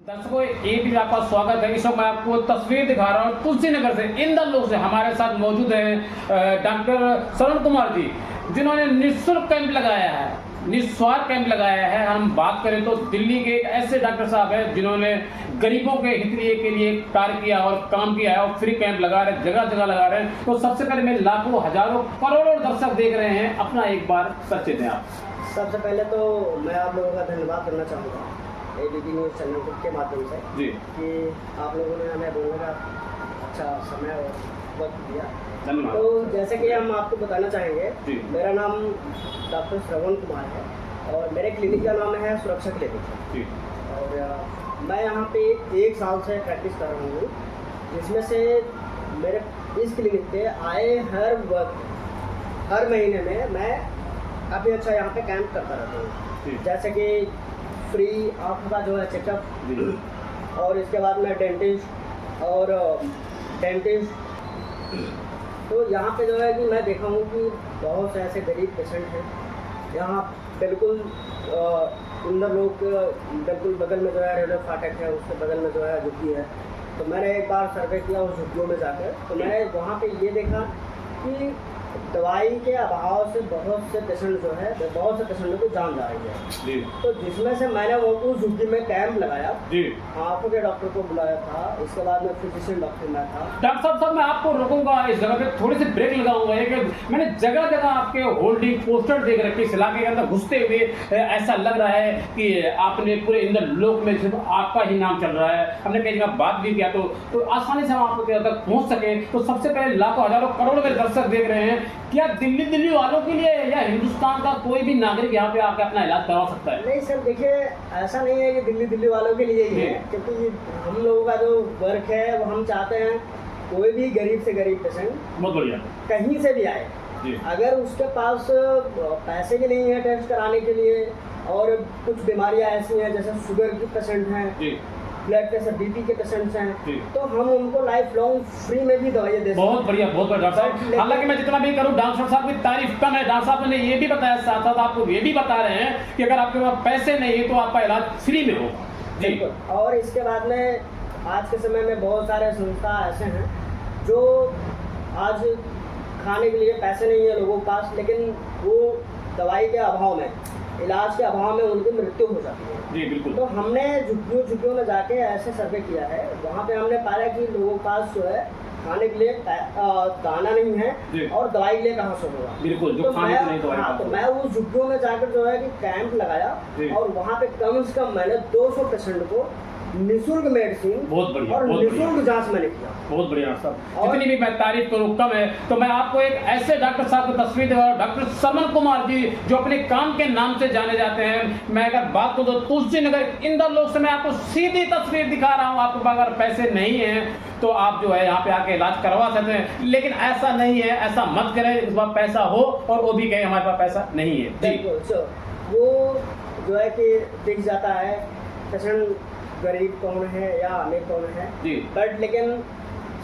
दर्शकों, एक भी आपका स्वागत है। इस वक्त मैं आपको तस्वीर दिखा रहा हूँ तुलसी नगर से, इंदर लोक से। हमारे साथ मौजूद हैं डॉक्टर श्रवण कुमार जी, जिन्होंने निःशुल्क कैंप लगाया है, निस्वार्थ कैंप लगाया है। हम बात करें तो दिल्ली के एक ऐसे डॉक्टर साहब हैं जिन्होंने गरीबों के हित के लिए कार्य किया और काम किया है, और फ्री कैंप लगा रहे हैं, जगह जगह लगा रहे हैं। तो सबसे पहले मैं लाखों हजारों करोड़ों दर्शक देख रहे हैं, अपना एक बार परिचय दें आप। सबसे पहले तो मैं आप लोगों का धन्यवाद करना चाहूँगा ABP न्यूज़ चैनल के माध्यम से जी कि आप लोगों ने हमें बोलने का अच्छा समय और वक्त दिया। धन्यवाद। तो जैसे कि हम आपको बताना चाहेंगे, जी। मेरा नाम डॉक्टर श्रवण कुमार है और मेरे क्लिनिक का नाम है सुरक्षा क्लिनिक जी और मैं यहाँ पे 1 साल से प्रैक्टिस कर रहा हूँ, जिसमें से मेरे इस क्लिनिक पे आए हर महीने में मैं काफ़ी अच्छा यहाँ पे कैंप करता रहता हूँ। जैसे कि फ्री आँखों का जो है चेकअप, और इसके बाद में डेंटिस्ट। तो यहाँ पे जो है कि मैं देखा हूँ कि बहुत से ऐसे गरीब पेशेंट हैं यहाँ। बिल्कुल इंदर लोग बिल्कुल बगल में जो है रेलवे फाटक है, उसके बगल में जो है झुग्गी है। तो मैंने एक बार सर्वे किया उस झुग्गियों में जाकर, तो मैंने वहाँ पे ये देखा कि दवाई के अभाव से बहुत से पेशेंट जो है, बहुत से पेशेंटों को जान जा रही है जी। तो जिसमें से मैंने वो उस झुग्गी में कैंप लगाया जी। आँखों के डॉक्टर को बुलाया था, इसके बाद में फिजिशियन डॉक्टर मैं था। डॉक्टर साहब मैं आपको रोकूंगा, इस जगह पे थोड़ी सी ब्रेक लगाऊंगा। कि मैंने जगह जगह आपके होल्डिंग पोस्टर देख रखे, इस इलाके के अंदर घुसते हुए ऐसा लग रहा है कि आपने पूरे इंदर लोक में सिर्फ आपका ही नाम चल रहा है। हमने कई जगह बात भी किया तो आसानी से हम आपके तक पहुंच सके। तो सबसे पहले लाखों हजारों करोड़ों के दर्शक देख रहे हैं, क्या दिल्ली वालों के लिए या हिंदुस्तान का कोई भी नागरिक यहाँ पे आके अपना इलाज करवा सकता है? नहीं सर, देखिए ऐसा नहीं है कि दिल्ली वालों के लिए ही है, क्योंकि हम लोगों का जो वर्क है वो हम चाहते हैं कोई भी गरीब से गरीब पेशेंट बहुत बढ़िया कहीं से भी आए, अगर उसके पास पैसे भी नहीं है टेस्ट कराने के लिए, और कुछ बीमारियां ऐसी हैं जैसे शुगर की पेशेंट हैं, ब्लड प्रेशर BP के पेशेंट्स हैं, तो हम उनको लाइफ लॉन्ग फ्री में भी दवाइयाँ दे सकते हैं। बहुत बढ़िया डॉक्टर साहब। हालांकि मैं जितना भी करूं, डॉक्टर साहब की तारीफ कम है। डॉक्टर साहब ने ये भी बताया, साथ साथ आपको ये भी बता रहे हैं कि अगर आपके पास पैसे नहीं है तो आपका इलाज फ्री में होगा। बिल्कुल। और इसके बाद में आज के समय में बहुत सारे संस्था ऐसे हैं जो आज खाने के लिए पैसे नहीं है लोगों के पास, लेकिन वो दवाई के अभाव में, इलाज के अभाव में उनकी मृत्यु हो जाती है। जी बिल्कुल। तो हमने झुग्गियों में जाके ऐसे सर्वे किया है, वहाँ पे हमने पाया कि लोगों के पास जो है खाने के लिए दाना नहीं है और दवाई के लिए कहाँ से होगा। बिल्कुल, जो तो खाने को नहीं दवाई। हाँ, तो मैं उस झुग्गियों में जाकर जो है कि कैंप लगाया और वहाँ पे कम से कम मैंने 200 पेशेंट को निःशुल्क मेडिसिन बहुत बढ़िया और निःशुल्क जांच मैंने किया। बहुत बढ़िया साहब। जितनी भी मैं तारीफ करूँ कम है। तो मैं आपको एक ऐसे डॉक्टर साहब की तस्वीर दिखा, डॉक्टर श्रवण कुमार जी, जो अपने काम के नाम से जाने जाते हैं। मैं अगर बात करूँ तो तुलसी नगर इंदर लोक से मैं आपको सीधी तस्वीर दिखा रहा हूँ। आपके पास अगर पैसे नहीं है तो आप जो है यहाँ पे आके इलाज करवा सकते हैं, लेकिन ऐसा नहीं है, ऐसा मत करें। इस बार पैसा हो और वो भी कहे हमारे पास पैसा नहीं है। बिल्कुल, वो जो है कि दिख जाता है पेशेंट गरीब कौन है या अमीर कौन है, बट लेकिन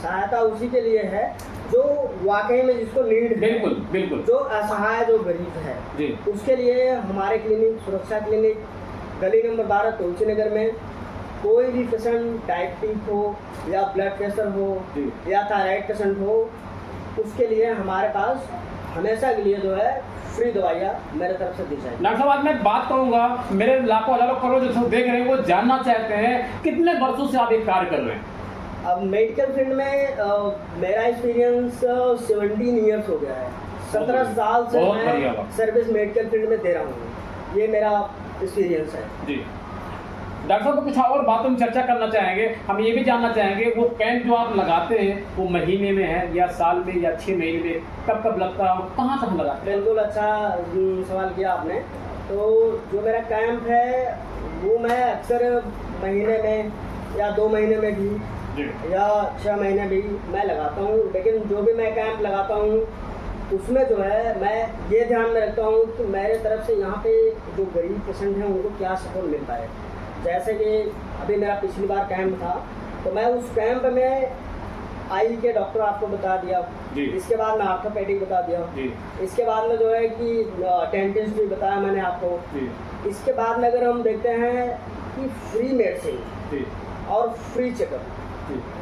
सहायता उसी के लिए है जो वाकई में जिसको नीड है। बिल्कुल बिल्कुल। जो असहाय, जो गरीब है जी, उसके लिए हमारे क्लिनिक सुरक्षा क्लिनिक गली नंबर 12 तुलसी नगर में कोई भी पेशेंट डायबिटिक हो या ब्लड प्रेशर हो या थायराइड पेशेंट हो, उसके लिए हमारे पास हमेशा के लिए जो है फ्री दवाइयाँ मेरे तरफ से दी जाएगी। डॉक्टर साहब मैं बात करूंगा, मेरे लाखों हजारों करोड़ जो देख रहे हैं वो जानना चाहते हैं कितने वर्षों से आप ये कार्य कर रहे हैं? अब मेडिकल फील्ड में मेरा एक्सपीरियंस 17 ईयर्स हो गया है। 17 साल से मैं सर्विस मेडिकल फील्ड में दे रहा हूँ, ये मेरा एक्सपीरियंस है जी। डॉक्टर साहब को कुछ और बातों में चर्चा करना चाहेंगे। हम ये भी जानना चाहेंगे वो कैंप जो आप लगाते हैं वो महीने में है या साल में या 6 महीने में, कब लगता है, कहाँ तक लगाते हैं? बिल्कुल अच्छा सवाल किया आपने। तो जो मेरा कैंप है वो मैं अक्सर महीने में या 2 महीने में भी या 6 महीने भी मैं लगाता हूँ, लेकिन जो भी मैं कैंप लगाता हूँ उसमें जो है मैं ये ध्यान में रखता हूँ कि मेरे तरफ से यहाँ पे जो गरीब पेशेंट हैं उनको क्या सपोर्ट मिल पाए। जैसे कि अभी मेरा पिछली बार कैंप था, तो मैं उस कैंप में आई के डॉक्टर आपको बता दिया, इसके बाद में ऑर्थोपेडिक बता दिया, इसके बाद में जो है कि डेंटिस्ट भी बताया मैंने आपको। इसके बाद में अगर हम देखते हैं कि फ्री मेडिसिन जी और फ्री चेकअप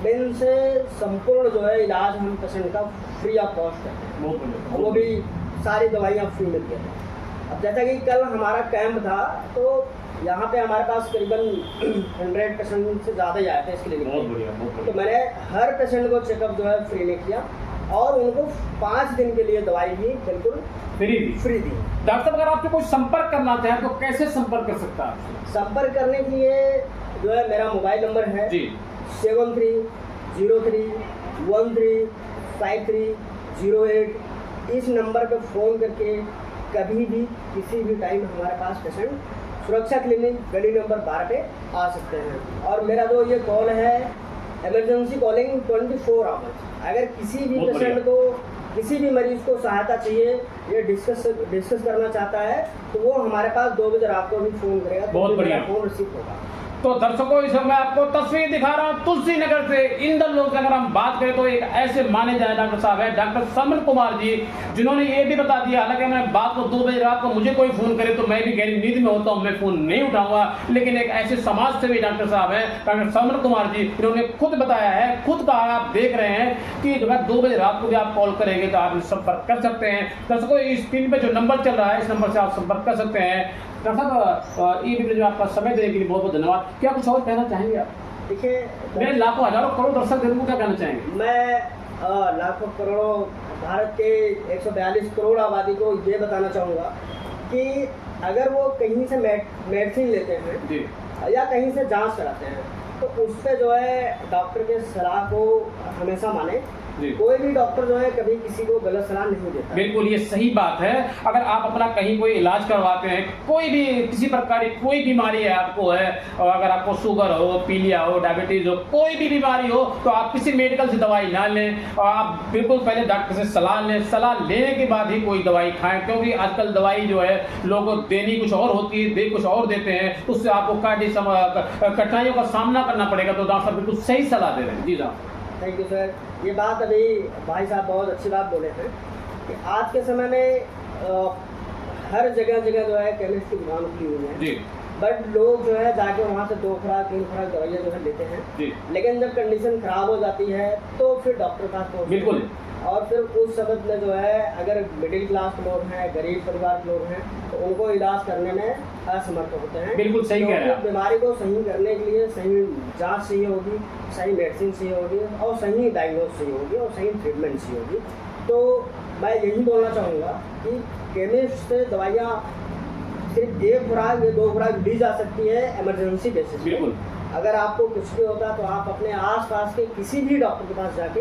इनसे संपूर्ण जो है इलाज हम पेशेंट का फ्री ऑफ कॉस्ट करते हैं, बहुत बढ़िया, और वो भी सारी दवाइयाँ फ्री मिलती हैं। अब जैसा कि कल हमारा कैंप था तो यहाँ पे हमारे पास करीबन 100 पेशेंट से ज़्यादा ही आए थे इस क्लिनिक बहुत में। बढ़िया, बहुत तो बढ़िया। मैंने हर पेशेंट को चेकअप जो है फ्री में किया और उनको 5 दिन के लिए दवाई भी बिल्कुल फ्री दी। डॉक्टर साहब, अगर आपसे कोई संपर्क करना चाहे तो कैसे संपर्क कर सकता है आपसे? संपर्क करने के लिए जो है मेरा मोबाइल नंबर है जी 73035308। इस नंबर पे फ़ोन करके कभी भी किसी भी टाइम हमारे पास पेशेंट सुरक्षा क्लिनिक गली नंबर 12 पे आ सकते हैं। और मेरा जो ये कॉल है इमरजेंसी कॉलिंग 24 आवर्स। अगर किसी भी बहुत पेशेंट को किसी भी मरीज को सहायता चाहिए या डिस्कस करना चाहता है तो वो हमारे पास 2 बजे रात को भी फ़ोन करेगा तो बहुत बढ़िया। फ़ोन रिसीव होगा। तो दर्शकों, इस समय आपको तस्वीर दिखा रहा हूँ तुलसी नगर से इंदल लोग से। अगर हम बात करें तो एक ऐसे माने जाए डॉक्टर साहब है डॉक्टर समन कुमार जी, जिन्होंने ये भी बता दिया, हालांकि मैं बात को 2 बजे रात को मुझे कोई फोन करे तो मैं भी गहरी नींद में होता हूँ, मैं फोन नहीं उठाऊंगा, लेकिन एक ऐसे समाज सेवी डॉक्टर साहब है डॉक्टर समन कुमार जी, इन्होंने खुद बताया है, खुद कहा, आप देख रहे हैं कि अगर 2 बजे रात को भी आप कॉल करेंगे तो आप संपर्क कर सकते हैं। दर्शकों, इस स्क्रीन पे जो नंबर चल रहा है इस नंबर से आप संपर्क कर सकते हैं। डॉक्टर साहब, ये वीडियो जो आपका समय देने के लिए बहुत बहुत धन्यवाद। क्या कुछ और कहना चाहेंगे आप? देखिए, मेरे लाखों हजारों करोड़ दर्शक देखो, क्या कहना चाहेंगे? मैं लाखों करोड़ों भारत के 142 करोड़ आबादी को ये बताना चाहूँगा कि अगर वो कहीं से मेडिसिन लेते हैं जी या कहीं से जांच कराते हैं तो उस पर जो है डॉक्टर के सलाह को हमेशा माने। जी। कोई भी डॉक्टर जो है कभी किसी को गलत सलाह नहीं देता। बिल्कुल, ये सही बात है। अगर आप अपना कहीं कोई इलाज करवाते हैं, कोई भी किसी प्रकार की कोई बीमारी है आपको है, और अगर आपको शुगर हो, पीलिया हो, डायबिटीज हो, कोई भी बीमारी हो, तो आप किसी मेडिकल से दवाई ना लें और आप बिल्कुल पहले डॉक्टर से सलाह लें। सलाह लेने के बाद ही कोई दवाई खाएं, क्योंकि आजकल दवाई जो है लोगों को देनी कुछ और होती है, दे कुछ और देते हैं, उससे आपको कठिनाइयों का सामना करना पड़ेगा। तो डॉक्टर बिल्कुल सही सलाह दे रहे हैं। जी साहब, थैंक यू सर। ये बात अभी भाई साहब बहुत अच्छी बात बोले हैं कि आज के समय में हर जगह जो है केमिस्ट की दुकान खुली हुई है जी बट लोग जो है जाके वहाँ से 2 खुराक 3 खुराक दवाइयाँ जो है लेते हैं जी, लेकिन जब कंडीशन खराब हो जाती है तो फिर डॉक्टर के पास पहुँचते हैं। बिल्कुल। और फिर उस समय में जो है अगर मिडिल क्लास के लोग हैं, गरीब परिवार के लोग हैं तो उनको इलाज करने में असमर्थ होते हैं। बिल्कुल सही कह रहे हैं आप। बीमारी को सही करने के लिए सही जांच चाहिए होगी, सही मेडिसिन चाहिए होगी और सही डायग्नोस चाहिए होगी और सही ट्रीटमेंट चाहिए होगी। तो मैं यही बोलना चाहूँगा कि केमिस्ट से दवाइयाँ सिर्फ 1 खुराक या 2 खुराक दी जा सकती है इमरजेंसी बेसिस पे। बिल्कुल। अगर आपको कुछ भी होता है तो आप अपने आसपास के किसी भी डॉक्टर के पास जाके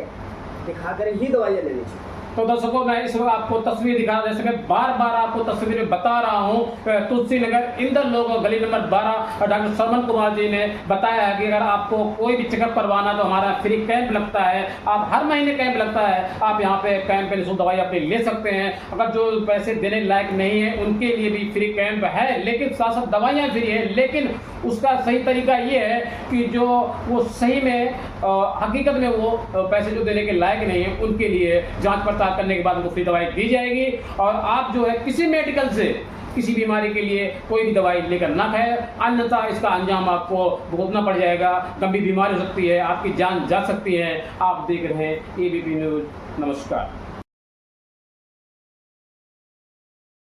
दिखाकर ही दवाइयाँ लेनी चाहिए। तो दर्शकों, मैं इस वक्त आपको तस्वीर दिखा, जैसे मैं बार बार आपको तस्वीर में बता रहा हूँ, तुलसी नगर इंदल लोग गली नंबर 12 डॉक्टर समन कुमार जी ने बताया है कि अगर आपको कोई भी चेकअप करवाना तो हमारा फ्री कैंप लगता है। आप हर महीने कैंप लगता है, आप यहाँ पे कैंप पे निःशुल्क दवाई अपनी ले सकते हैं। अगर जो पैसे देने लायक नहीं है उनके लिए भी फ्री कैंप है, लेकिन साथ साथ दवाइयाँ फ्री है। लेकिन उसका सही तरीका ये है कि जो वो सही में हकीकत में वो पैसे जो देने के लायक नहीं है उनके लिए जांच पड़ताल करने के बाद उनको फ्री दवाई दी जाएगी। और आप जो है किसी मेडिकल से किसी बीमारी के लिए कोई भी दवाई लेकर ना खाएं, अन्यथा इसका अंजाम आपको भुगतना पड़ जाएगा। गंभीर बीमारी हो सकती है, आपकी जान जा सकती है। आप देख रहे हैं ABP न्यूज़। नमस्कार।